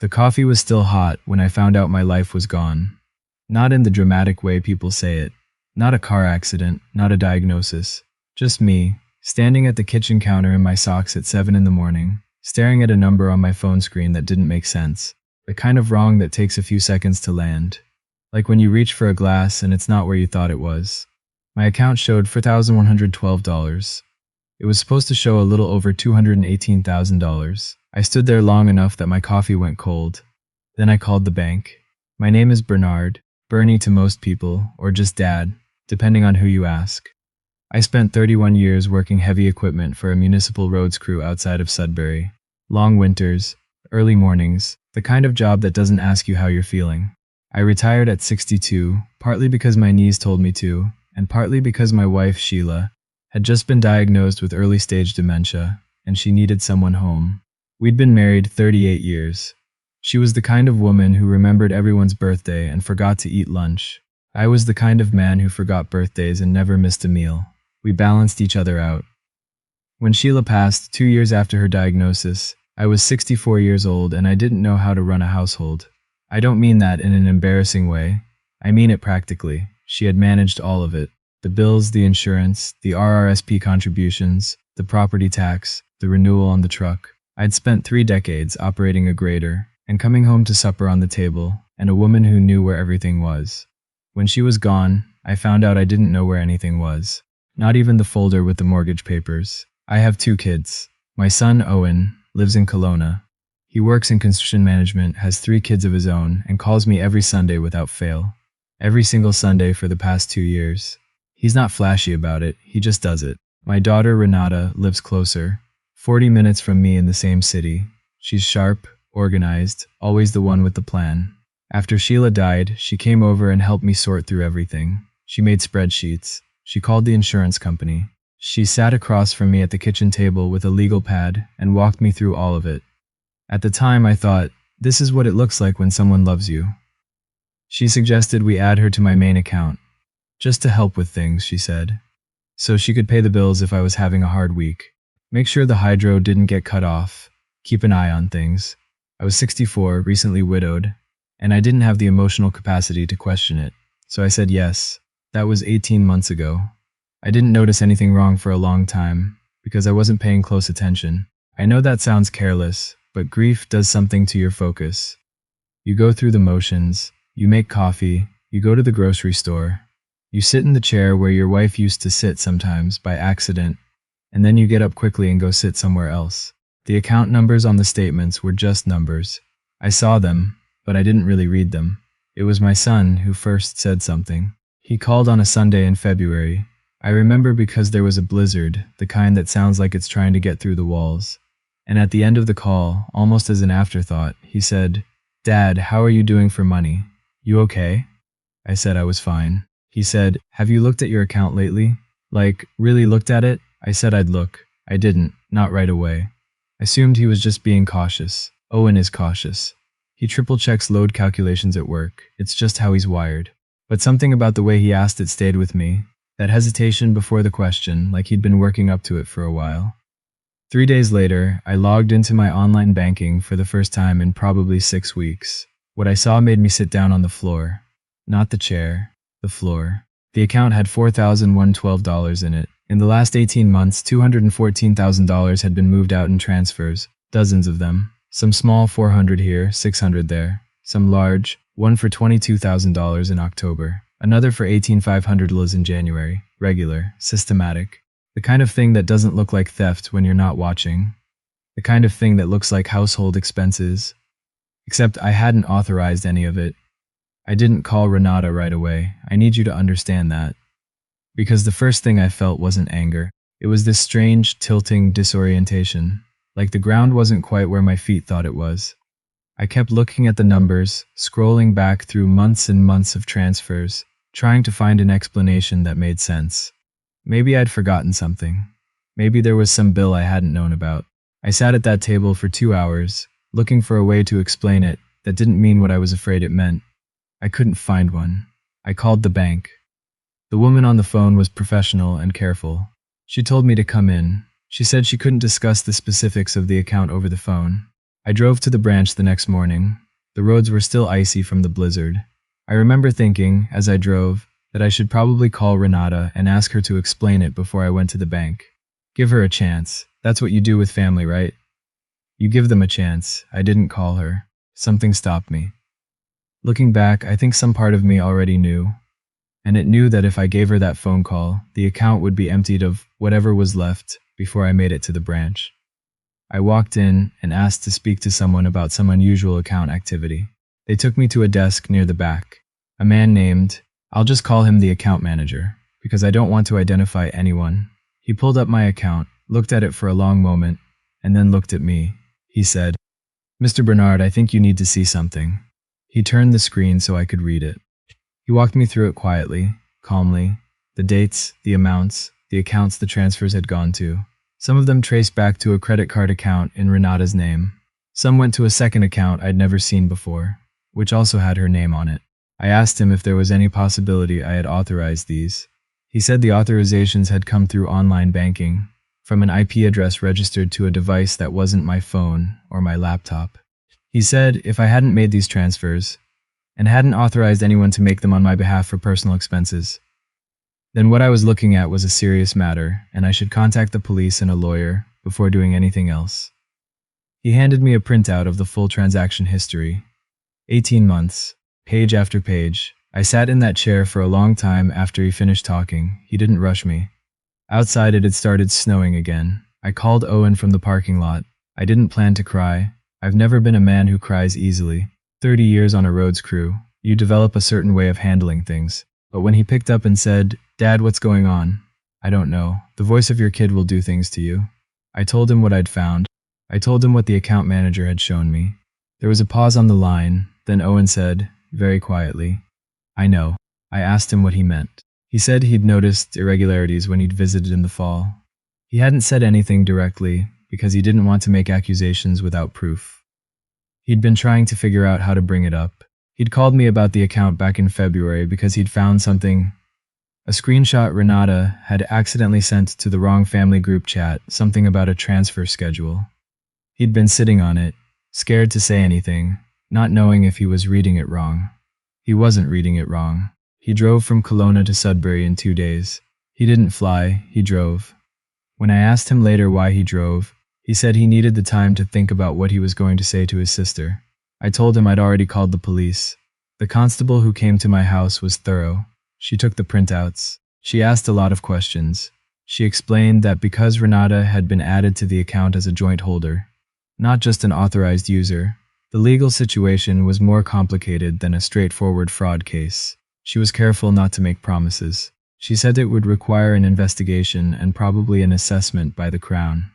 The coffee was still hot when I found out my life was gone. Not in the dramatic way people say it. Not a car accident, not a diagnosis. Just me, standing at the kitchen counter in my socks at 7 in the morning, staring at a number on my phone screen that didn't make sense. The kind of wrong that takes a few seconds to land. Like when you reach for a glass and it's not where you thought it was. My account showed $4,112. It was supposed to show a little over $218,000. I stood there long enough that my coffee went cold. Then I called the bank. My name is Bernard, Bernie to most people, or just Dad, depending on who you ask. I spent 31 years working heavy equipment for a municipal roads crew outside of Sudbury. Long winters, early mornings, the kind of job that doesn't ask you how you're feeling. I retired at 62, partly because my knees told me to, and partly because my wife, Sheila, had just been diagnosed with early-stage dementia, and she needed someone home. We'd been married 38 years. She was the kind of woman who remembered everyone's birthday and forgot to eat lunch. I was the kind of man who forgot birthdays and never missed a meal. We balanced each other out. When Sheila passed 2 years after her diagnosis, I was 64 years old and I didn't know how to run a household. I don't mean that in an embarrassing way. I mean it practically. She had managed all of it. The bills, the insurance, the RRSP contributions, the property tax, the renewal on the truck. I'd spent 3 decades operating a grader and coming home to supper on the table and a woman who knew where everything was. When she was gone, I found out I didn't know where anything was. Not even the folder with the mortgage papers. I have 2 kids. My son, Owen, lives in Kelowna. He works in construction management, has 3 kids of his own, and calls me every Sunday without fail. Every single Sunday for the past 2 years. He's not flashy about it, he just does it. My daughter, Renata, lives closer, 40 minutes from me in the same city. She's sharp, organized, always the one with the plan. After Sheila died, she came over and helped me sort through everything. She made spreadsheets. She called the insurance company. She sat across from me at the kitchen table with a legal pad and walked me through all of it. At the time, I thought, this is what it looks like when someone loves you. She suggested we add her to my main account. Just to help with things, she said. So she could pay the bills if I was having a hard week. Make sure the hydro didn't get cut off. Keep an eye on things. I was 64, recently widowed, and I didn't have the emotional capacity to question it. So I said yes. That was 18 months ago. I didn't notice anything wrong for a long time, because I wasn't paying close attention. I know that sounds careless, but grief does something to your focus. You go through the motions, you make coffee, you go to the grocery store, you sit in the chair where your wife used to sit sometimes by accident, and then you get up quickly and go sit somewhere else. The account numbers on the statements were just numbers. I saw them, but I didn't really read them. It was my son who first said something. He called on a Sunday in February. I remember because there was a blizzard, the kind that sounds like it's trying to get through the walls. And at the end of the call, almost as an afterthought, he said, "Dad, how are you doing for money? You okay?" I said I was fine. He said, "Have you looked at your account lately? Like, really looked at it?" I said I'd look. I didn't, not right away. I assumed he was just being cautious. Owen is cautious. He triple checks load calculations at work. It's just how he's wired. But something about the way he asked it stayed with me. That hesitation before the question, like he'd been working up to it for a while. 3 days later, I logged into my online banking for the first time in probably 6 weeks. What I saw made me sit down on the floor. Not the chair, the floor. The account had $4,112 in it. In the last 18 months, $214,000 had been moved out in transfers, dozens of them. Some small, 400 here, 600 there. Some large, one for $22,000 in October. Another for $18,500 in January. Regular, systematic. The kind of thing that doesn't look like theft when you're not watching. The kind of thing that looks like household expenses. Except I hadn't authorized any of it. I didn't call Renata right away. I need you to understand that. Because the first thing I felt wasn't anger. It was this strange, tilting disorientation. Like the ground wasn't quite where my feet thought it was. I kept looking at the numbers, scrolling back through months and months of transfers, trying to find an explanation that made sense. Maybe I'd forgotten something. Maybe there was some bill I hadn't known about. I sat at that table for 2 hours, looking for a way to explain it that didn't mean what I was afraid it meant. I couldn't find one. I called the bank. The woman on the phone was professional and careful. She told me to come in. She said she couldn't discuss the specifics of the account over the phone. I drove to the branch the next morning. The roads were still icy from the blizzard. I remember thinking, as I drove, that I should probably call Renata and ask her to explain it before I went to the bank. Give her a chance. That's what you do with family, right? You give them a chance. I didn't call her. Something stopped me. Looking back, I think some part of me already knew. And it knew that if I gave her that phone call, the account would be emptied of whatever was left before I made it to the branch. I walked in and asked to speak to someone about some unusual account activity. They took me to a desk near the back. A man named, I'll just call him the account manager, because I don't want to identify anyone. He pulled up my account, looked at it for a long moment, and then looked at me. He said, Mr. Bernard, I think you need to see something. He turned the screen so I could read it. He walked me through it quietly, calmly, the dates, the amounts, the accounts the transfers had gone to. Some of them traced back to a credit card account in Renata's name. Some went to a second account I'd never seen before, which also had her name on it. I asked him if there was any possibility I had authorized these. He said the authorizations had come through online banking, from an IP address registered to a device that wasn't my phone or my laptop. He said if I hadn't made these transfers, and hadn't authorized anyone to make them on my behalf for personal expenses, then what I was looking at was a serious matter, and I should contact the police and a lawyer before doing anything else. He handed me a printout of the full transaction history. 18 months, page after page. I sat in that chair for a long time after he finished talking. He didn't rush me. Outside it had started snowing again. I called Owen from the parking lot. I didn't plan to cry. I've never been a man who cries easily. 30 years on a roads crew, you develop a certain way of handling things. But when he picked up and said, Dad, what's going on? I don't know. The voice of your kid will do things to you. I told him what I'd found. I told him what the account manager had shown me. There was a pause on the line. Then Owen said, very quietly, I know. I asked him what he meant. He said he'd noticed irregularities when he'd visited in the fall. He hadn't said anything directly because he didn't want to make accusations without proof. He'd been trying to figure out how to bring it up. He'd called me about the account back in February because he'd found something. A screenshot Renata had accidentally sent to the wrong family group chat, something about a transfer schedule. He'd been sitting on it, scared to say anything, not knowing if he was reading it wrong. He wasn't reading it wrong. He drove from Kelowna to Sudbury in 2 days. He didn't fly, he drove. When I asked him later why he drove, he said he needed the time to think about what he was going to say to his sister. I told him I'd already called the police. The constable who came to my house was thorough. She took the printouts. She asked a lot of questions. She explained that because Renata had been added to the account as a joint holder, not just an authorized user, the legal situation was more complicated than a straightforward fraud case. She was careful not to make promises. She said it would require an investigation and probably an assessment by the Crown.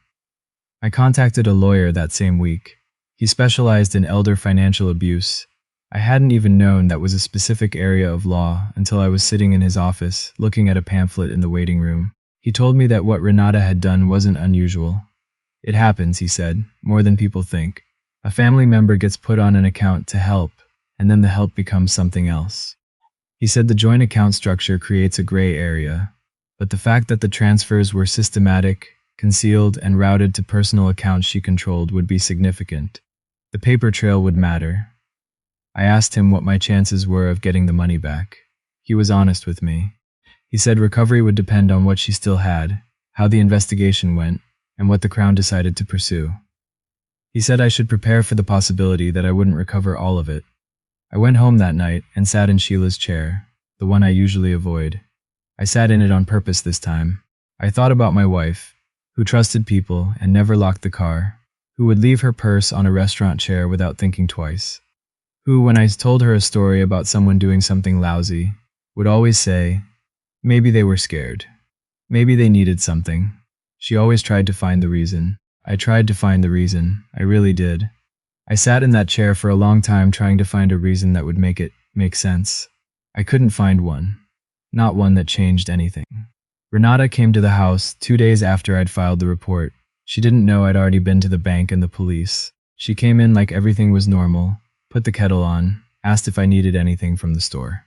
I contacted a lawyer that same week. He specialized in elder financial abuse. I hadn't even known that was a specific area of law until I was sitting in his office, looking at a pamphlet in the waiting room. He told me that what Renata had done wasn't unusual. It happens, he said, more than people think. A family member gets put on an account to help, and then the help becomes something else. He said the joint account structure creates a gray area, but the fact that the transfers were systematic, concealed, and routed to personal accounts she controlled would be significant. The paper trail would matter. I asked him what my chances were of getting the money back. He was honest with me. He said recovery would depend on what she still had, how the investigation went, and what the Crown decided to pursue. He said I should prepare for the possibility that I wouldn't recover all of it. I went home that night and sat in Sheila's chair, the one I usually avoid. I sat in it on purpose this time. I thought about my wife, who trusted people and never locked the car, who would leave her purse on a restaurant chair without thinking twice, who, when I told her a story about someone doing something lousy, would always say, maybe they were scared. Maybe they needed something. She always tried to find the reason. I tried to find the reason. I really did. I sat in that chair for a long time trying to find a reason that would make it make sense. I couldn't find one. Not one that changed anything. Renata came to the house 2 days after I'd filed the report. She didn't know I'd already been to the bank and the police. She came in like everything was normal, put the kettle on, asked if I needed anything from the store.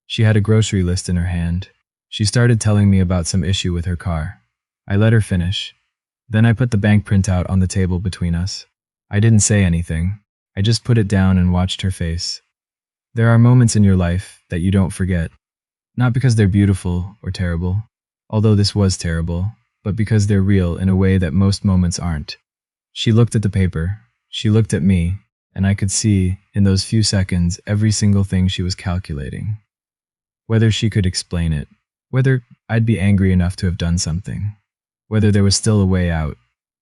She had a grocery list in her hand. She started telling me about some issue with her car. I let her finish. Then I put the bank printout on the table between us. I didn't say anything. I just put it down and watched her face. There are moments in your life that you don't forget. Not because they're beautiful or terrible, although this was terrible, but because they're real in a way that most moments aren't. She looked at the paper, she looked at me, and I could see, in those few seconds, every single thing she was calculating. Whether she could explain it, whether I'd be angry enough to have done something, whether there was still a way out.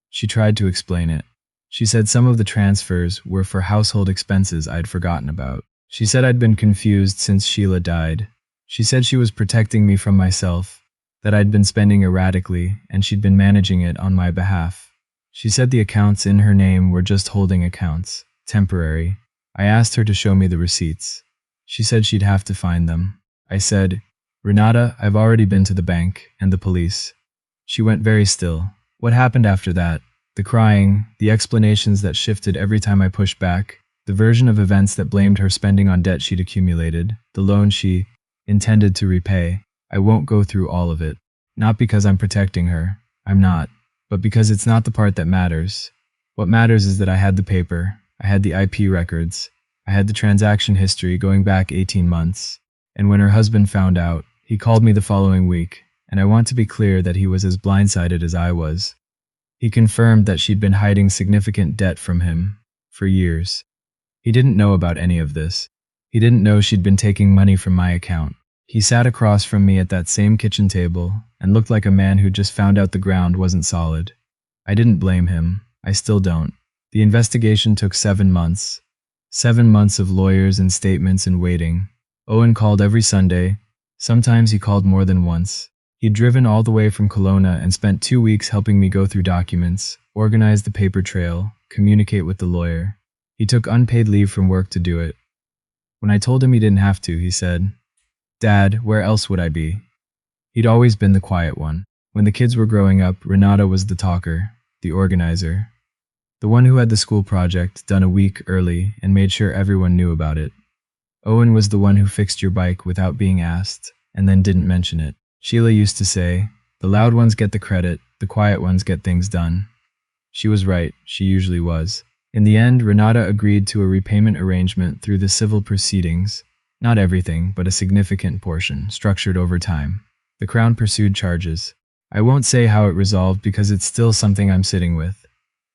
She tried to explain it. She said some of the transfers were for household expenses I'd forgotten about. She said I'd been confused since Sheila died. She said she was protecting me from myself, that I'd been spending erratically, and she'd been managing it on my behalf. She said the accounts in her name were just holding accounts, temporary. I asked her to show me the receipts. She said she'd have to find them. I said, "Renata, I've already been to the bank and the police." She went very still. What happened after that? The crying, the explanations that shifted every time I pushed back, the version of events that blamed her spending on debt she'd accumulated, the loan she intended to repay. I won't go through all of it. Not because I'm protecting her. I'm not. But because it's not the part that matters. What matters is that I had the paper, I had the IP records, I had the transaction history going back 18 months. And when her husband found out, he called me the following week, and I want to be clear that he was as blindsided as I was. He confirmed that she'd been hiding significant debt from him for years. He didn't know about any of this. He didn't know she'd been taking money from my account. He sat across from me at that same kitchen table and looked like a man who just found out the ground wasn't solid. I didn't blame him. I still don't. The investigation took 7 months. 7 months of lawyers and statements and waiting. Owen called every Sunday. Sometimes he called more than once. He'd driven all the way from Kelowna and spent 2 weeks helping me go through documents, organize the paper trail, communicate with the lawyer. He took unpaid leave from work to do it. When I told him he didn't have to, he said, "Dad, where else would I be?" He'd always been the quiet one. When the kids were growing up, Renata was the talker, the organizer, the one who had the school project done a week early and made sure everyone knew about it. Owen was the one who fixed your bike without being asked and then didn't mention it. Sheila used to say, "The loud ones get the credit, the quiet ones get things done." She was right, she usually was. In the end, Renata agreed to a repayment arrangement through the civil proceedings. Not everything, but a significant portion, structured over time. The Crown pursued charges. I won't say how it resolved because it's still something I'm sitting with.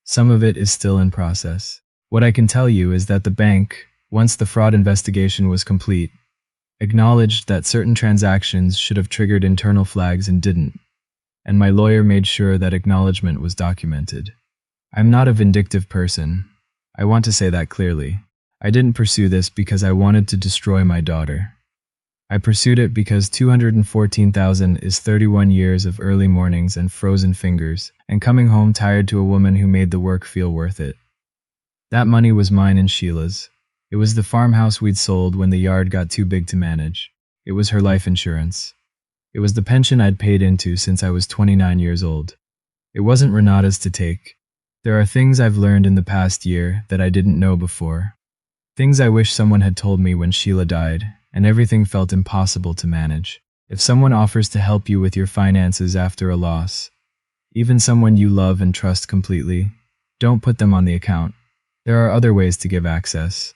Some of it is still in process. What I can tell you is that the bank, once the fraud investigation was complete, acknowledged that certain transactions should have triggered internal flags and didn't, and my lawyer made sure that acknowledgement was documented. I'm not a vindictive person. I want to say that clearly. I didn't pursue this because I wanted to destroy my daughter. I pursued it because $214,000 is 31 years of early mornings and frozen fingers, and coming home tired to a woman who made the work feel worth it. That money was mine and Sheila's. It was the farmhouse we'd sold when the yard got too big to manage. It was her life insurance. It was the pension I'd paid into since I was 29 years old. It wasn't Renata's to take. There are things I've learned in the past year that I didn't know before. Things I wish someone had told me when Sheila died, and everything felt impossible to manage. If someone offers to help you with your finances after a loss, even someone you love and trust completely, don't put them on the account. There are other ways to give access.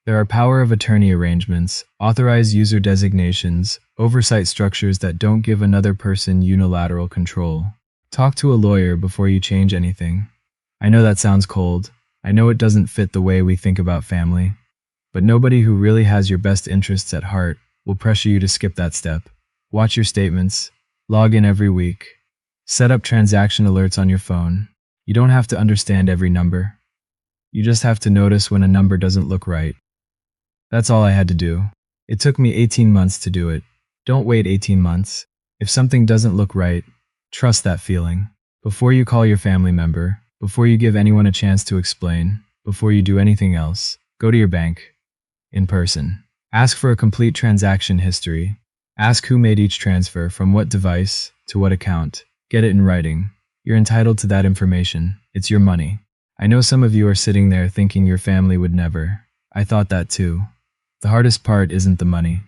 There are power of attorney arrangements, authorized user designations, oversight structures that don't give another person unilateral control. Talk to a lawyer before you change anything. I know that sounds cold. I know it doesn't fit the way we think about family. But nobody who really has your best interests at heart will pressure you to skip that step. Watch your statements. Log in every week. Set up transaction alerts on your phone. You don't have to understand every number. You just have to notice when a number doesn't look right. That's all I had to do. It took me 18 months to do it. Don't wait 18 months. If something doesn't look right, trust that feeling. Before you call your family member, before you give anyone a chance to explain, before you do anything else, go to your bank. In person. Ask for a complete transaction history. Ask who made each transfer, from what device, to what account. Get it in writing. You're entitled to that information. It's your money. I know some of you are sitting there thinking your family would never. I thought that too. The hardest part isn't the money.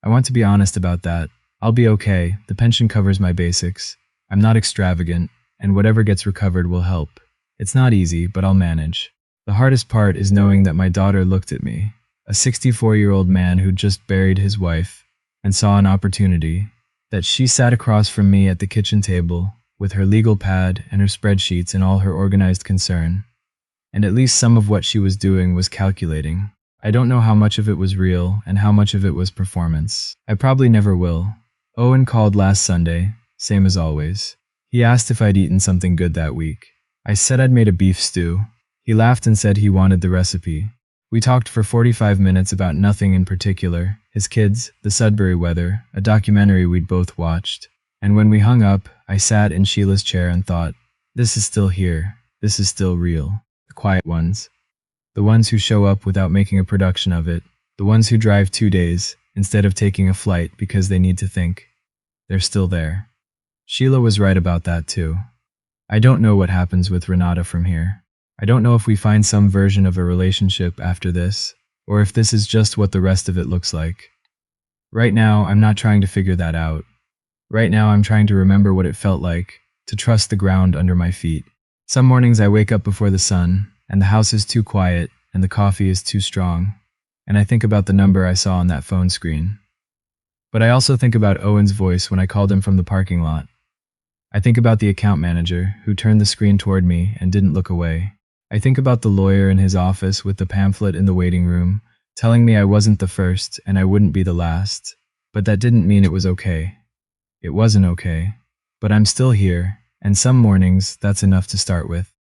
I want to be honest about that. I'll be okay. The pension covers my basics. I'm not extravagant, and whatever gets recovered will help. It's not easy, but I'll manage. The hardest part is knowing that my daughter looked at me, a 64-year-old man who'd just buried his wife, and saw an opportunity, that she sat across from me at the kitchen table, with her legal pad and her spreadsheets and all her organized concern. And at least some of what she was doing was calculating. I don't know how much of it was real and how much of it was performance. I probably never will. Owen called last Sunday, same as always. He asked if I'd eaten something good that week. I said I'd made a beef stew. He laughed and said he wanted the recipe. We talked for 45 minutes about nothing in particular, his kids, the Sudbury weather, a documentary we'd both watched. And when we hung up, I sat in Sheila's chair and thought, this is still here. This is still real. The quiet ones. The ones who show up without making a production of it. The ones who drive 2 days instead of taking a flight because they need to think. They're still there. Sheila was right about that too. I don't know what happens with Renata from here. I don't know if we find some version of a relationship after this, or if this is just what the rest of it looks like. Right now, I'm not trying to figure that out. Right now, I'm trying to remember what it felt like, to trust the ground under my feet. Some mornings I wake up before the sun, and the house is too quiet, and the coffee is too strong, and I think about the number I saw on that phone screen. But I also think about Owen's voice when I called him from the parking lot. I think about the account manager, who turned the screen toward me and didn't look away. I think about the lawyer in his office with the pamphlet in the waiting room, telling me I wasn't the first and I wouldn't be the last. But that didn't mean it was okay. It wasn't okay. But I'm still here, and some mornings that's enough to start with.